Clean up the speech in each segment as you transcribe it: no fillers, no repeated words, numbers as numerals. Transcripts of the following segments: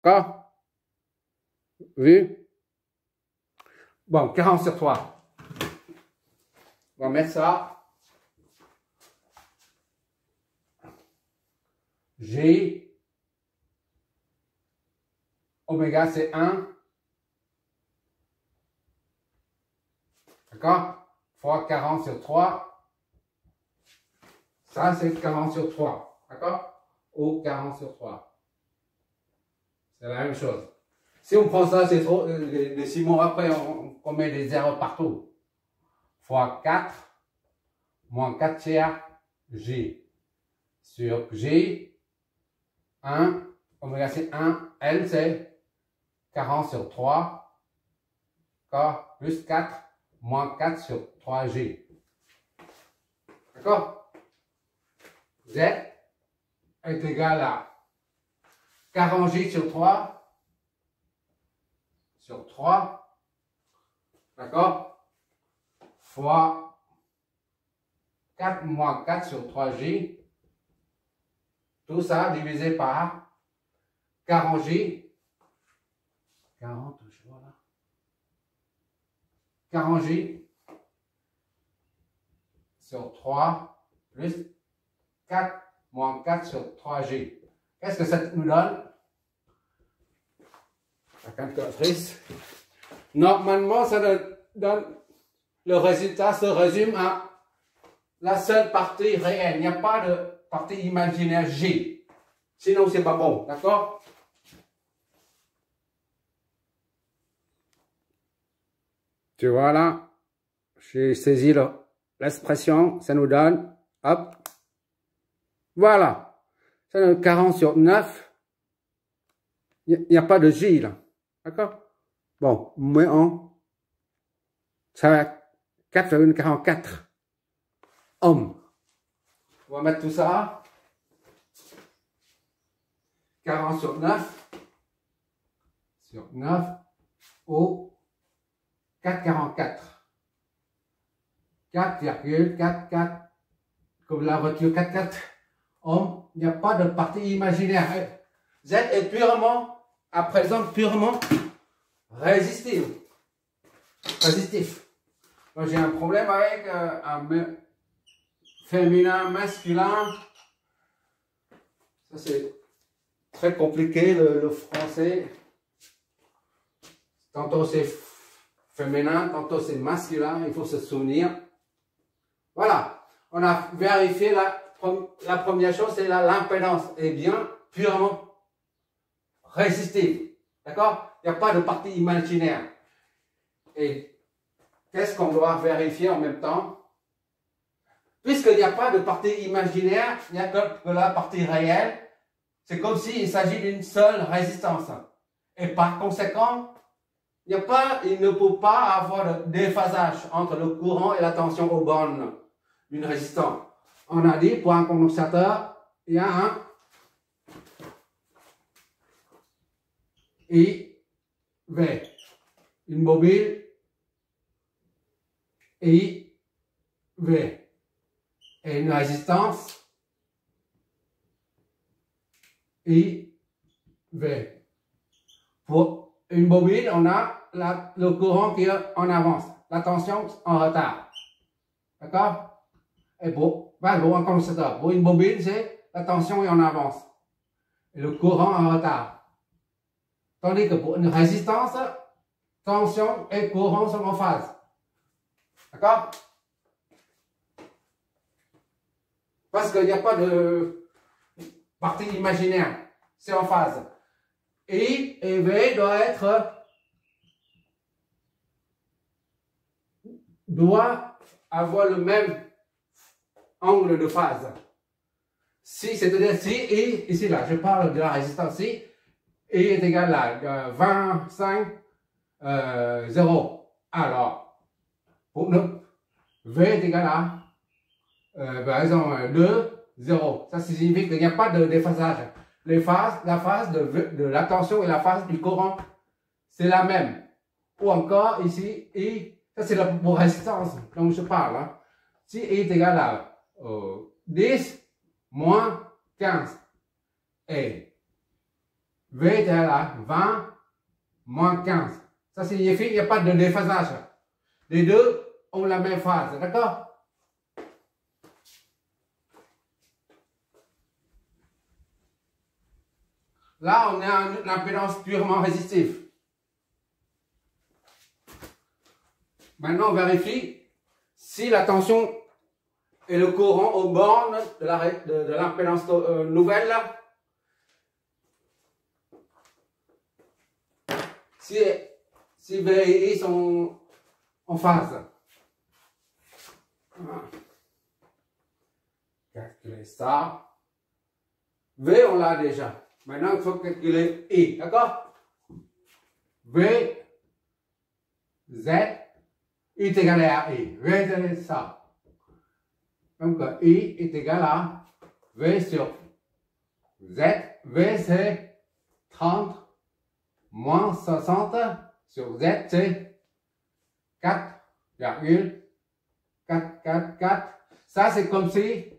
D'accord? Vu? Bon, 40 sur 3. On va mettre ça. G. Oméga, c'est 1. D'accord? Fois 40 sur 3. Ça, c'est 40 sur 3. D'accord? Ou 40 sur 3. C'est la même chose. Si on prend ça, c'est trop. Les décimaux, après, on met des zéros partout. Fois 4, moins 4 tiers, G. Sur G, 1, oméga c'est 1, L c'est 40 sur 3, d'accord, plus 4, moins 4 sur 3G. D'accord? Z est égal à 40G sur 3, d'accord, fois 4 moins 4 sur 3G, tout ça divisé par 40G, 40, je vois là, 40G sur 3 plus 4 moins 4 sur 3G. Qu'est-ce que ça nous donne? La calculatrice. Normalement, ça donne, le résultat se résume à la seule partie réelle. Il n'y a pas de partie imaginaire G. Sinon, c'est pas bon. D'accord? Tu vois là, j'ai saisi l'expression, ça nous donne, hop, voilà, ça donne 40 sur 9, il n'y a pas de J là, d'accord? Bon, moins 1, ça va être 4,44 ohms. On va mettre tout ça, 40 sur 9, au 4,44. 4,44, comme la voiture 4,4 ohms, il n'y a pas de partie imaginaire. Z est purement, à présent, purement résistif. Moi, j'ai un problème avec un féminin, masculin. Ça, c'est très compliqué, le français. Tantôt, c'est féminin, tantôt c'est masculin, il faut se souvenir. Voilà, on a vérifié la première chose, c'est l'impédance est bien purement résistive. D'accord? Il n'y a pas de partie imaginaire. Et qu'est-ce qu'on doit vérifier en même temps? Puisqu'il n'y a pas de partie imaginaire, il n'y a que la partie réelle, c'est comme s'il s'agit d'une seule résistance. Et par conséquent, il ne peut pas avoir de déphasage entre le courant et la tension aux bornes d'une résistance. On a dit, pour un condensateur, il y a un IV, une bobine IV, et une résistance IV. Pour une bobine, on a le courant qui est en avance, la tension en retard. D'accord? Et pour un condensateur, pour une bobine, c'est la tension est en avance et le courant en retard. Tandis que pour une résistance, tension et courant sont en phase. D'accord? Parce qu'il n'y a pas de partie imaginaire, c'est en phase. I et V doit avoir le même angle de phase. Si, c'est-à-dire si I, ici là, je parle de la résistance si, I est égal à 25, 0. Alors, pour nous, V est égal à, par exemple, 2, 0. Ça signifie qu'il n'y a pas de déphasage. La phase de la tension et la phase du courant, c'est la même. Ou encore, ici, I, ça c'est pour résistance dont je parle. Hein. Si I est égal à 10 moins 15 et V est égal à 20 moins 15. Ça signifie qu'il n'y a pas de déphasage. Les deux ont la même phase, d'accord? Là, on a une impédance purement résistive. Maintenant, on vérifie si la tension et le courant aux bornes de l'impédance nouvelle, si V et I sont en phase. Calculer ça. V, on l'a déjà. Maintenant, il faut calculer I, d'accord? V, Z, I est égal à I. V, c'est ça. Donc, I est égal à V sur Z. V, c'est 30 moins 60 sur Z, c'est 4,444. Ça, c'est comme si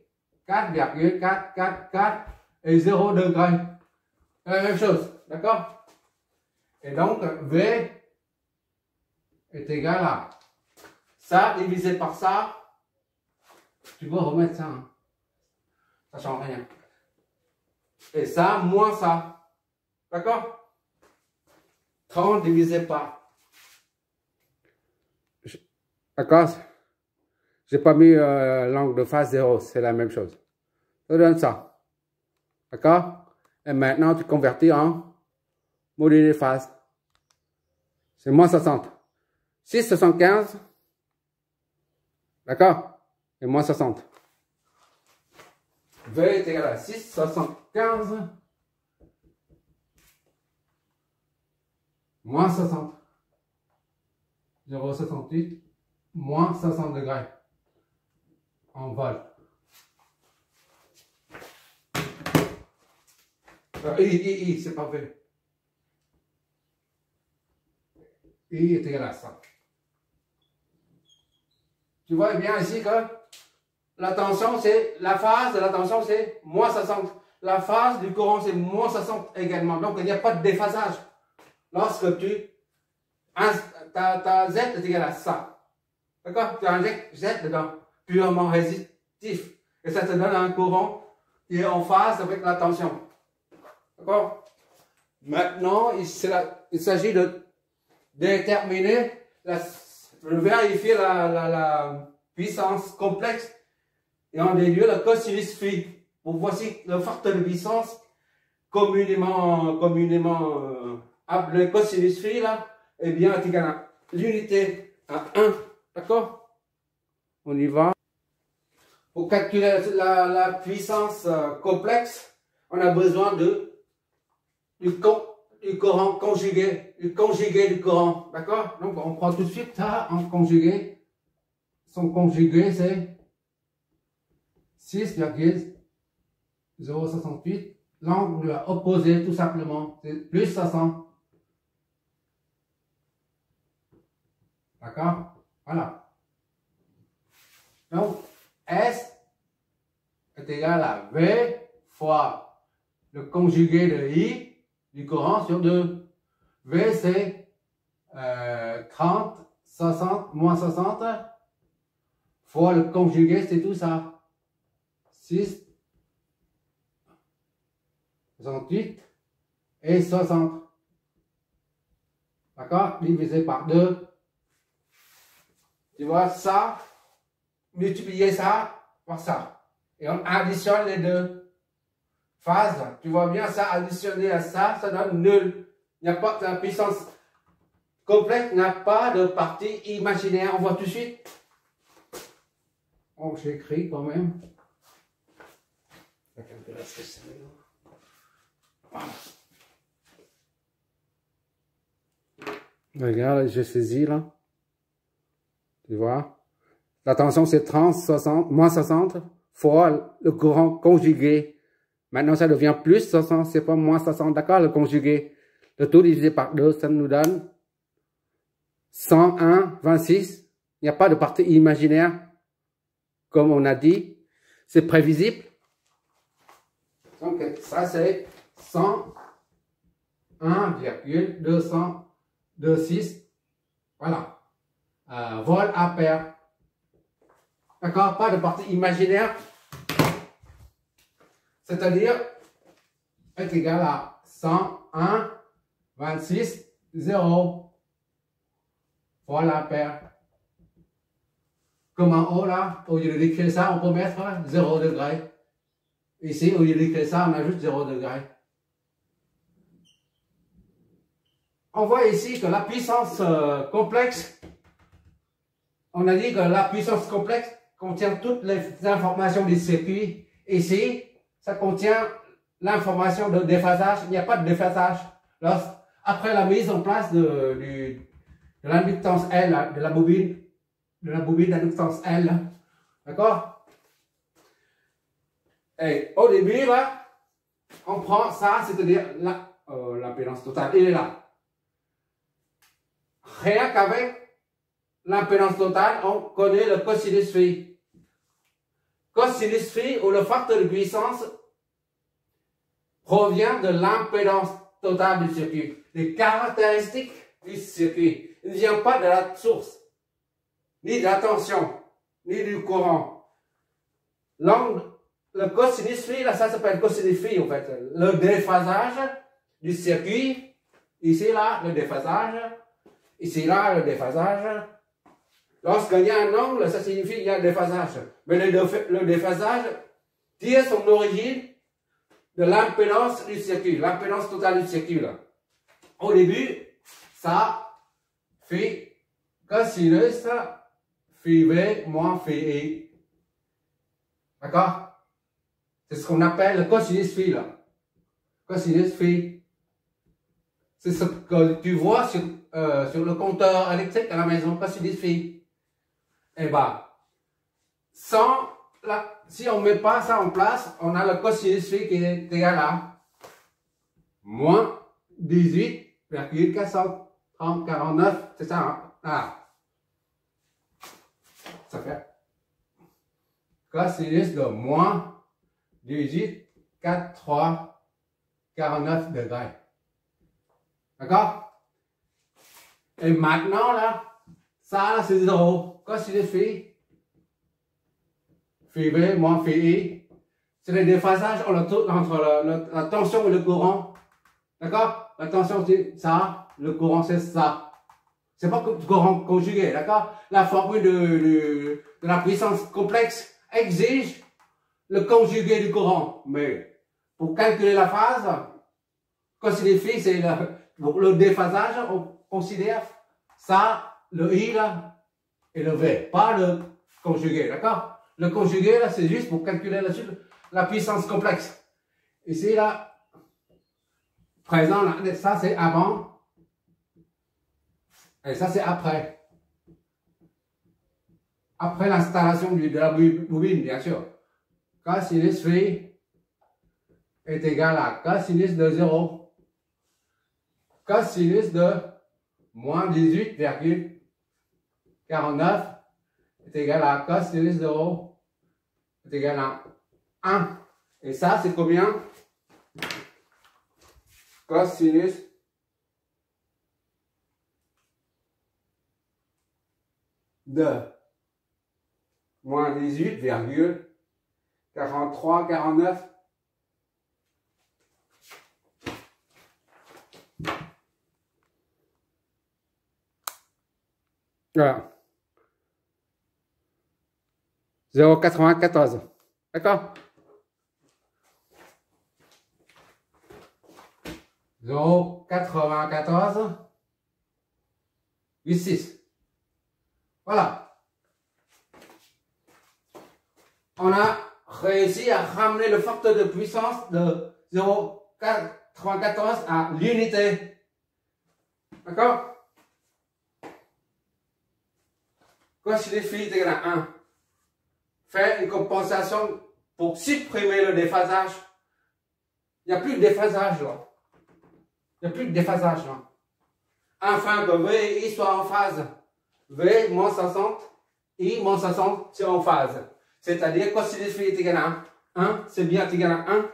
4,444 et 0 degré. C'est la même chose, d'accord? Et donc, V est égal à ça divisé par ça. Tu peux remettre ça, hein. Ça change rien. Et ça moins ça, d'accord? 30 divisé par. D'accord? J'ai pas mis l'angle de phase 0, c'est la même chose. Ça donne ça. D'accord? Et maintenant, tu convertis en modulé de phase. C'est moins 60. 6,75. D'accord? Et moins 60. V est égal à 6,75 moins 60. 0,68 moins 60 degrés en volts. I, c'est pas V. I est égal à ça. Tu vois bien ici que la tension, c'est la phase de la tension, c'est moins 60. La phase du courant, c'est moins 60 également. Donc, il n'y a pas de déphasage. Lorsque ta Z est égal à ça. D'accord? Tu injectes Z dedans, purement résistif. Et ça te donne un courant qui est en phase avec la tension. D'accord? Maintenant, il s'agit de déterminer, de vérifier la puissance complexe et en déduire la cosinus phi. Voici le facteur de puissance communément appelé cosinus phi là, eh bien, est égal à l'unité à 1. D'accord? On y va. Pour calculer la puissance complexe, on a besoin du courant conjugué, du courant, d'accord? Donc on prend tout de suite ça en conjugué. Son conjugué c'est 6,068. L'angle opposé tout simplement, c'est plus 500. D'accord? Voilà. Donc S est égal à V fois le conjugué de I du courant sur 2. V, c'est 30, 60, moins 60, fois le conjugué, c'est tout ça. 6, 68 et 60. D'accord? Divisé par 2. Tu vois, ça, multiplier ça par ça. Et on additionne les deux phases. Tu vois bien, ça additionné à ça, ça donne nul. Il n'y a pas de puissance complexe, n'a pas de partie imaginaire. On voit tout de suite. Oh, j'écris quand même. Voilà. Regarde, je saisis là. Tu vois? La tension c'est 30, 60, moins 60 fois le courant conjugué. Maintenant ça devient plus 60, c'est pas moins 60, d'accord? Le conjugué. Le tout divisé par 2, ça nous donne 101,26. Il n'y a pas de partie imaginaire. Comme on a dit, c'est prévisible. Donc ça c'est 100 1,226, voilà, vol ampère. D'accord? Pas de partie imaginaire. C'est-à-dire, est égal à 101,26,0 vol ampère. Comme en haut là, au lieu d'écrire ça, on peut mettre 0 degré. Ici, au lieu d'écrire ça, on ajoute 0 degré. On voit ici que la puissance complexe, on a dit que la puissance complexe contient toutes les informations du circuit. Ici, ça contient l'information de déphasage. Il n'y a pas de déphasage. Après la mise en place de l'inductance L, de la bobine d'inductance L, d'accord? Et au début, là, on prend ça, c'est-à-dire l'impédance totale, il est là. Rien qu'avec l'impédance totale, on connaît le cosinus phi. Cosinus phi, ou le facteur de puissance, provient de l'impédance totale du circuit, des caractéristiques du circuit. Il ne vient pas de la source, ni de la tension, ni du courant. L'angle, le cosinus phi, là, ça s'appelle cosinus phi, en fait. Le déphasage du circuit, ici, là, le déphasage, ici, là, le déphasage. Lorsqu'il y a un angle, ça signifie qu'il y a un déphasage. Mais le déphasage tire son origine de l'impédance du circuit, l'impédance totale du circuit, là. Au début, ça fait cosinus phi V moins phi I. D'accord? C'est ce qu'on appelle le cosinus phi, là. Cosinus phi. C'est ce que tu vois sur le compteur électrique à la maison, cosinus phi. Eh bien, si on ne met pas ça en place, on a le cosinus phi qui est égal à moins 18,449, c'est ça, hein? Ah. Ça fait cosinus de moins 18,4349 degrés. D'accord? Et maintenant, là, ça, c'est 0. Cosinus phi, phi V moins phi I, c'est le déphasage entre la tension et le courant. D'accord? La tension, c'est ça, le courant, c'est ça. C'est pas courant conjugué, d'accord? La formule de la puissance complexe exige le conjugué du courant. Mais pour calculer la phase, cosinus phi, c'est le déphasage, on considère ça, le I là, et le V, pas le conjugué, d'accord? Le conjugué, là, c'est juste pour calculer la puissance complexe. Ici, là, présent, là, ça, c'est avant, et ça, c'est après. Après l'installation de la bobine, bien sûr. Cosinus phi est égal à cosinus de 0. Cosinus de moins 18,49 est égal à cosinus de 0 est égal à 1. Et ça, c'est combien? Cosinus de moins 18,4349. Voilà. 0,94. D'accord? 0,94. 86. Voilà. On a réussi à ramener le facteur de puissance de 0,94 à l'unité. D'accord? Cosinus phi est égal à 1. Faire une compensation pour supprimer le déphasage. Il n'y a plus de déphasage là. Il n'y a plus de déphasage là. Afin que V et I soient en phase. V moins 60, I moins 60, c'est en phase. C'est-à-dire cosinus phi est égal à 1. 1, c'est bien égal à 1.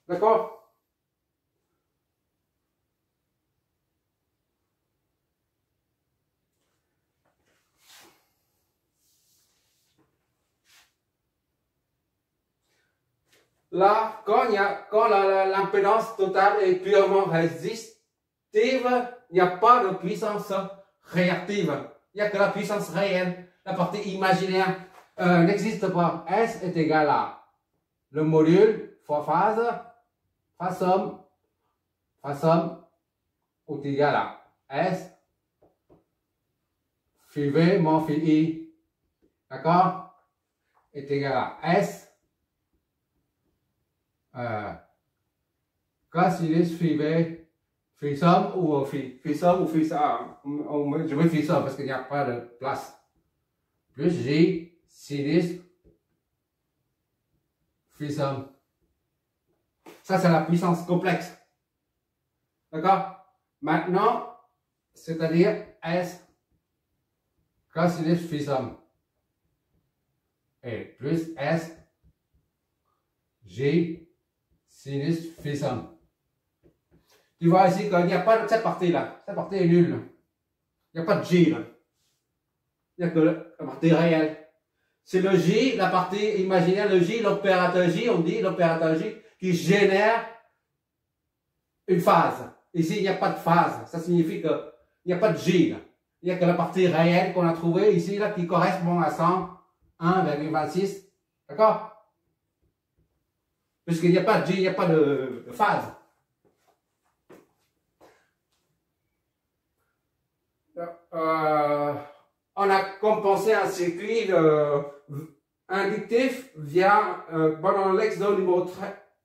D'accord? là, quand l'impédance totale est purement résistive, il n'y a pas de puissance réactive. Il n'y a que la puissance réelle. La partie imaginaire n'existe pas. S est égal à le module fois phase, somme est égal à S phi V moins phi I. D'accord? Est égal à S cosinus phi V phi somme ou phi somme ou phi ça. Je mets phi somme parce qu'il n'y a pas de place. Plus J sinus phi somme. Ça, c'est la puissance complexe. D'accord? Maintenant, c'est-à-dire S cosinus phi somme. Et plus S J sinus phi somme. Tu vois ici qu'il n'y a pas de cette partie-là. Cette partie est nulle. Il n'y a pas de J là. Il n'y a que la partie réelle. C'est le J, la partie imaginaire, le J, l'opérateur J, on dit l'opérateur J, qui génère une phase. Ici, il n'y a pas de phase. Ça signifie qu'il n'y a pas de J là. Il n'y a que la partie réelle qu'on a trouvée ici, là, qui correspond à 101,26. D'accord? Puisqu'il n'y a pas de J, il n'y a pas de phase. On a compensé un circuit inductif via, pendant l'exemple numéro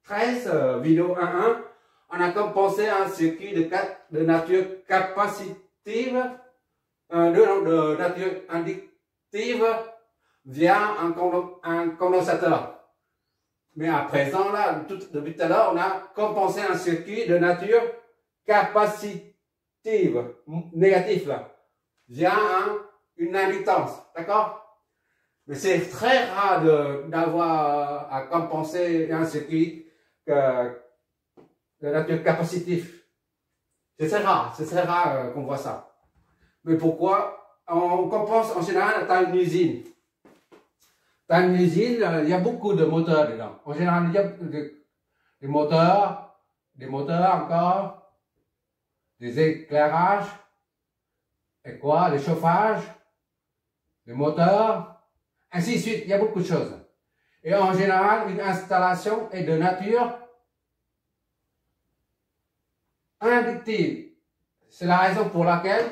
13, vidéo 1.1, on a compensé un circuit de nature capacitive, de nature inductive via un condensateur. Mais à présent, là, depuis tout à l'heure, on a compensé un circuit de nature capacitive, négatif, là, via une inductance, d'accord? Mais c'est très rare d'avoir à compenser un circuit de nature capacitive. C'est très rare qu'on voit ça. Mais pourquoi? On compense en général dans une usine. Dans une usine, il y a beaucoup de moteurs dedans. En général, il y a des moteurs encore, des éclairages, et quoi? Le chauffage, le moteur, ainsi de suite. Il y a beaucoup de choses. Et en général, une installation est de nature inductive. C'est la raison pour laquelle,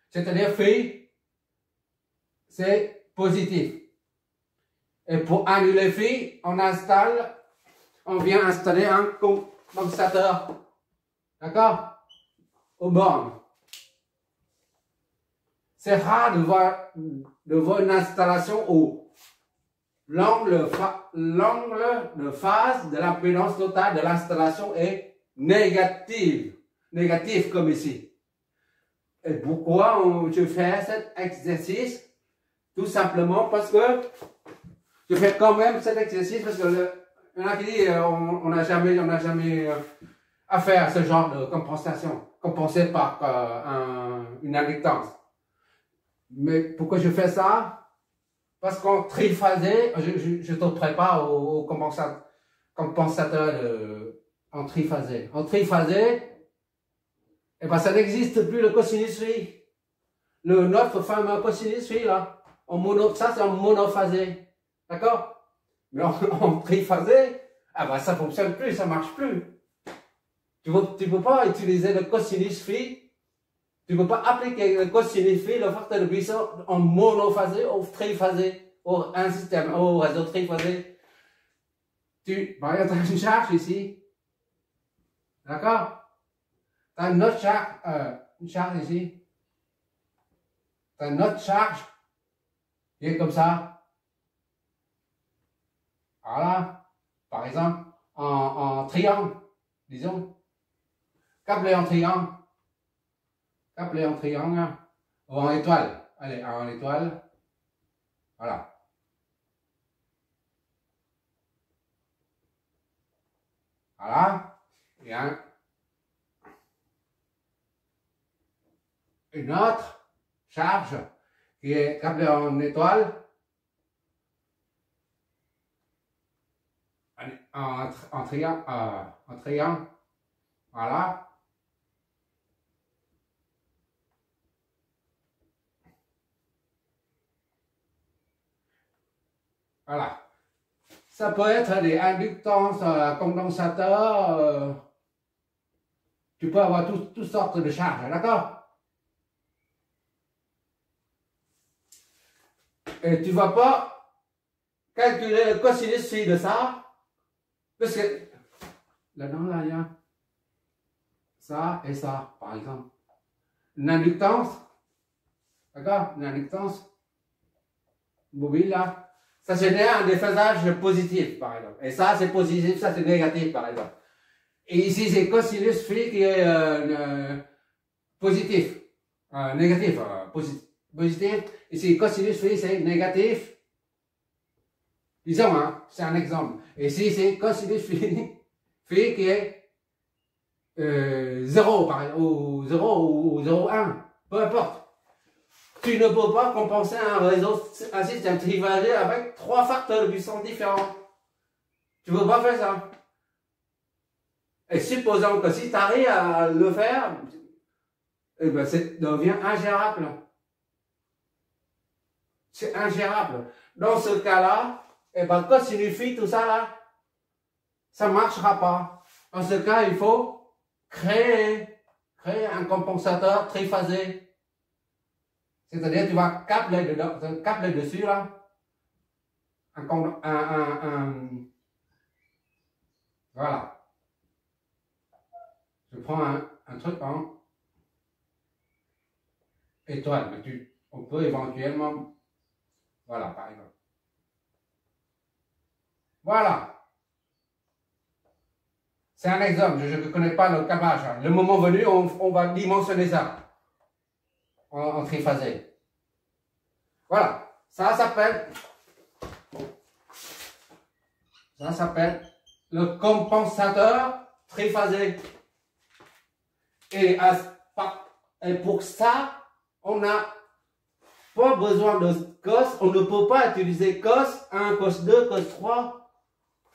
c'est-à-dire phi, c'est positif. Et pour annuler phi, on vient installer un condensateur. D'accord? Aux bornes. C'est rare de voir une installation où l'angle de phase de l'impédance totale de l'installation est négative. Négatif comme ici. Et pourquoi je fais cet exercice? Tout simplement parce que je fais quand même cet exercice parce que il y en a qui disent on n'a jamais affaire à ce genre de compensation, compensé par une inductance. Mais pourquoi je fais ça? Parce qu'en triphasé, je te prépare au compensateur en triphasé. En triphasé, eh ben, ça n'existe plus le cosinus phi. Notre fameux cosinus phi, là, ça c'est en monophasé. D'accord? Mais en triphasé, ah ben, ça fonctionne plus, ça marche plus. Tu peux pas utiliser le cosinus phi. Tu ne peux pas appliquer le cosinus phi, le facteur de puissance, en monophasé ou triphasé, ou un système, au réseau triphasé. Par exemple, tu as une charge ici. D'accord? Tu as une autre charge ici. Tu as une autre charge qui est comme ça. Voilà. Par exemple, en triangle, disons. Câblé en triangle. Câblé en triangle. Ou en étoile. Allez, en étoile. Voilà. Voilà. Et une autre charge qui est câblée en étoile. en triangle. Voilà. Voilà. Ça peut être des inductances, condensateurs. Tu peux avoir toutes sortes de charges, d'accord? Et tu ne vas pas calculer le cosinus phi de ça, parce que là-dedans, là, il y a ça et ça, par exemple. Une inductance, d'accord? Une inductance mobile, là. Ça génère un déphasage positif, par exemple. Et ça, c'est positif, ça, c'est négatif, par exemple. Et ici, c'est cosinus phi qui est positif. Négatif, positif. Ici, cosinus phi, c'est négatif. Disons, hein, c'est un exemple. Et ici, c'est cosinus phi, phi qui est 0, par exemple, ou 0 ou 0,1. Peu importe. Tu ne peux pas compenser un système triphasé avec 3 facteurs de puissance différents. Tu ne peux pas faire ça. Et supposons que si tu arrives à le faire, eh ben, ça devient ingérable. C'est ingérable. Dans ce cas-là, eh ben, cosinus phi, tout ça là, ça ne marchera pas. Dans ce cas, il faut créer un compensateur triphasé. C'est-à-dire, tu vas câbler dessus, là, voilà. Je prends un truc en étoile, mais on peut éventuellement, voilà, par exemple. Voilà. C'est un exemple, je ne connais pas le câblage. Hein. Le moment venu, on va dimensionner ça. En triphasé. Voilà, ça s'appelle le compensateur triphasé. Et pour ça, on n'a pas besoin de cos, on ne peut pas utiliser cos 1, cos 2, cos 3.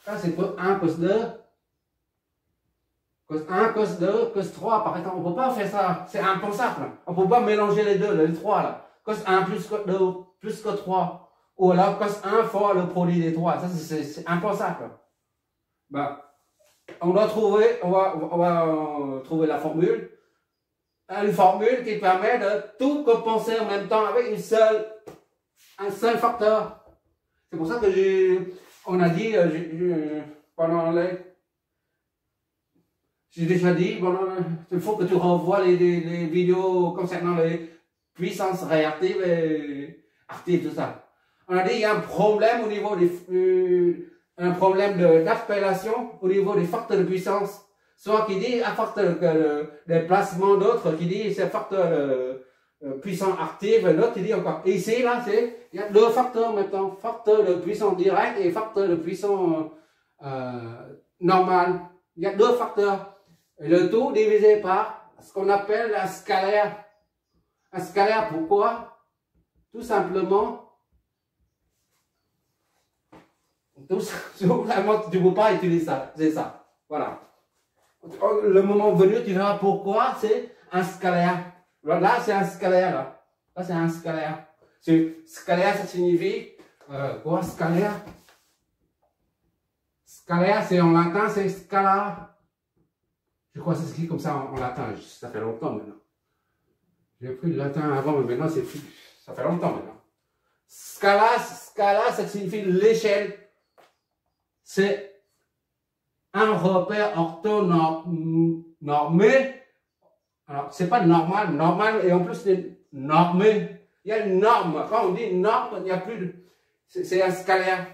Ça c'est cos 1, cos 2. Cos 1, cos 2, cos 3, par exemple, on ne peut pas faire ça, c'est impensable. On ne peut pas mélanger les deux, les trois là. Cos 1 plus cos 2 plus cos 3. Ou alors cos 1 fois le produit des trois. Ça, c'est impensable. Ben, on va trouver la formule. Une formule qui permet de tout compenser en même temps avec un seul facteur. C'est pour ça que on a dit, pendant j'ai déjà dit, il faut que tu revoies les vidéos concernant les puissances réactives et actives, tout ça. On a dit qu'il y a un problème au niveau un problème d'appellation au niveau des facteurs de puissance. Soit qui dit un facteur de déplacement, d'autres qui dit c'est un facteur puissance active, l'autre qui dit encore. Et ici, là, il y a deux facteurs maintenant, facteur de puissance directe et facteur de puissance normale. Il y a deux facteurs. Et le tout divisé par ce qu'on appelle un scalaire. Un scalaire, pourquoi? Tout simplement, tu ne peux pas utiliser ça. C'est ça. Voilà. Le moment venu, tu verras pourquoi c'est un scalaire. Là, c'est un scalaire. Là, c'est un scalaire. Scalaire, ça signifie quoi? Scalaire? Scalaire, c'est en latin, c'est scala. Je crois que c'est écrit comme ça en latin. Ça fait longtemps maintenant. J'ai appris le latin avant, mais maintenant, ça fait longtemps maintenant. Scala, ça signifie l'échelle. C'est un repère orthonormé. Alors, c'est pas normal, et en plus, c'est normé. Il y a une norme. Quand on dit norme, il n'y a plus de. C'est un scalaire.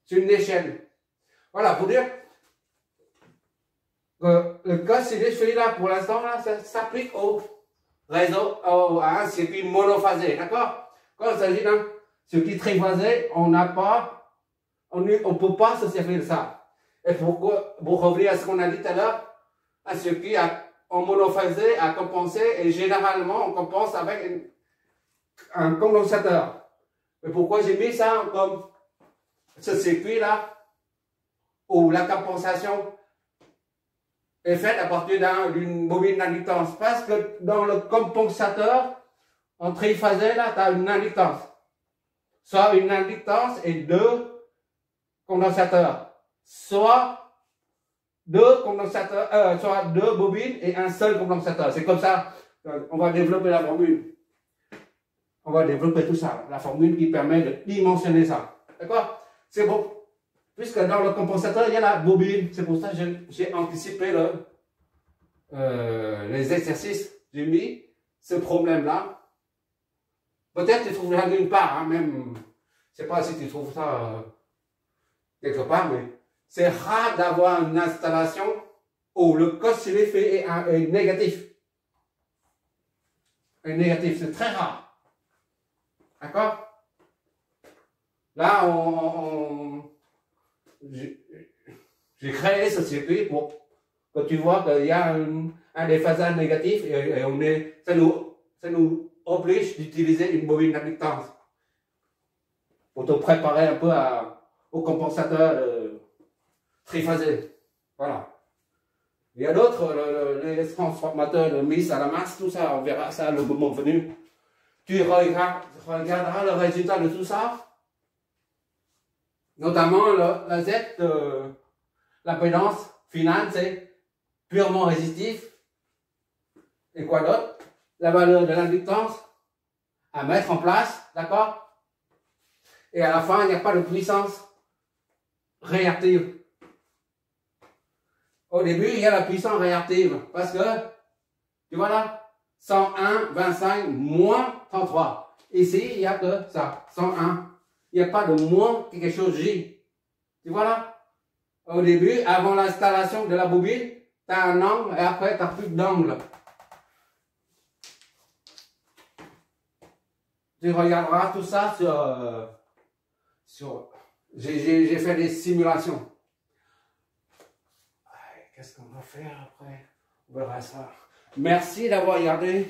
C'est une échelle. Voilà, pour dire que le cosinus phi là, pour l'instant, là, ça s'applique au réseau, à un circuit monophasé. D'accord? Quand il s'agit d'un circuit triphasé, on n'a pas, on peut pas se servir de ça. Et pour revenir à ce qu'on a dit tout à l'heure, un circuit en monophasé à compenser, et généralement, on compense avec un condensateur. Mais pourquoi j'ai mis ça comme ce circuit-là? où la compensation est faite à partir d'une bobine d'inductance. Parce que dans le compensateur, en triphasé, là, tu as une inductance. Soit une inductance et deux condensateurs. Soit deux condensateurs, soit deux bobines et un seul condensateur. C'est comme ça. On va développer la formule. On va développer tout ça. La formule qui permet de dimensionner ça. D'accord? C'est bon. Puisque dans le compensateur, il y a la bobine. C'est pour ça que j'ai anticipé les exercices. J'ai mis ce problème-là. Peut-être tu trouves là nulle part, hein, même. Je ne sais pas si tu trouves ça quelque part, mais c'est rare d'avoir une installation où le cos est négatif. Et négatif, c'est très rare. D'accord? Là, j'ai créé ce circuit pour que tu vois qu'il y a un déphasage négatif et ça nous oblige d'utiliser une bobine d'inductance pour te préparer un peu au compensateur triphasé. Voilà. Il y a d'autres, les transformateurs de mise à la masse, tout ça, on verra ça le moment venu. Tu regarderas le résultat de tout ça. Notamment la Z, l'impédance finale, c'est purement résistif. Et quoi d'autre? La valeur de l'inductance à mettre en place, d'accord? Et à la fin, il n'y a pas de puissance réactive. Au début, il y a la puissance réactive, parce que, tu vois là, 101, 25, moins 33. Ici, il n'y a que ça, 101. Il n'y a pas de moins quelque chose J. Tu vois là? Au début, avant l'installation de la bobine, tu as un angle et après, tu n'as plus d'angle. Tu regarderas tout ça sur j'ai fait des simulations. Qu'est-ce qu'on va faire après? On verra ça. Merci d'avoir regardé.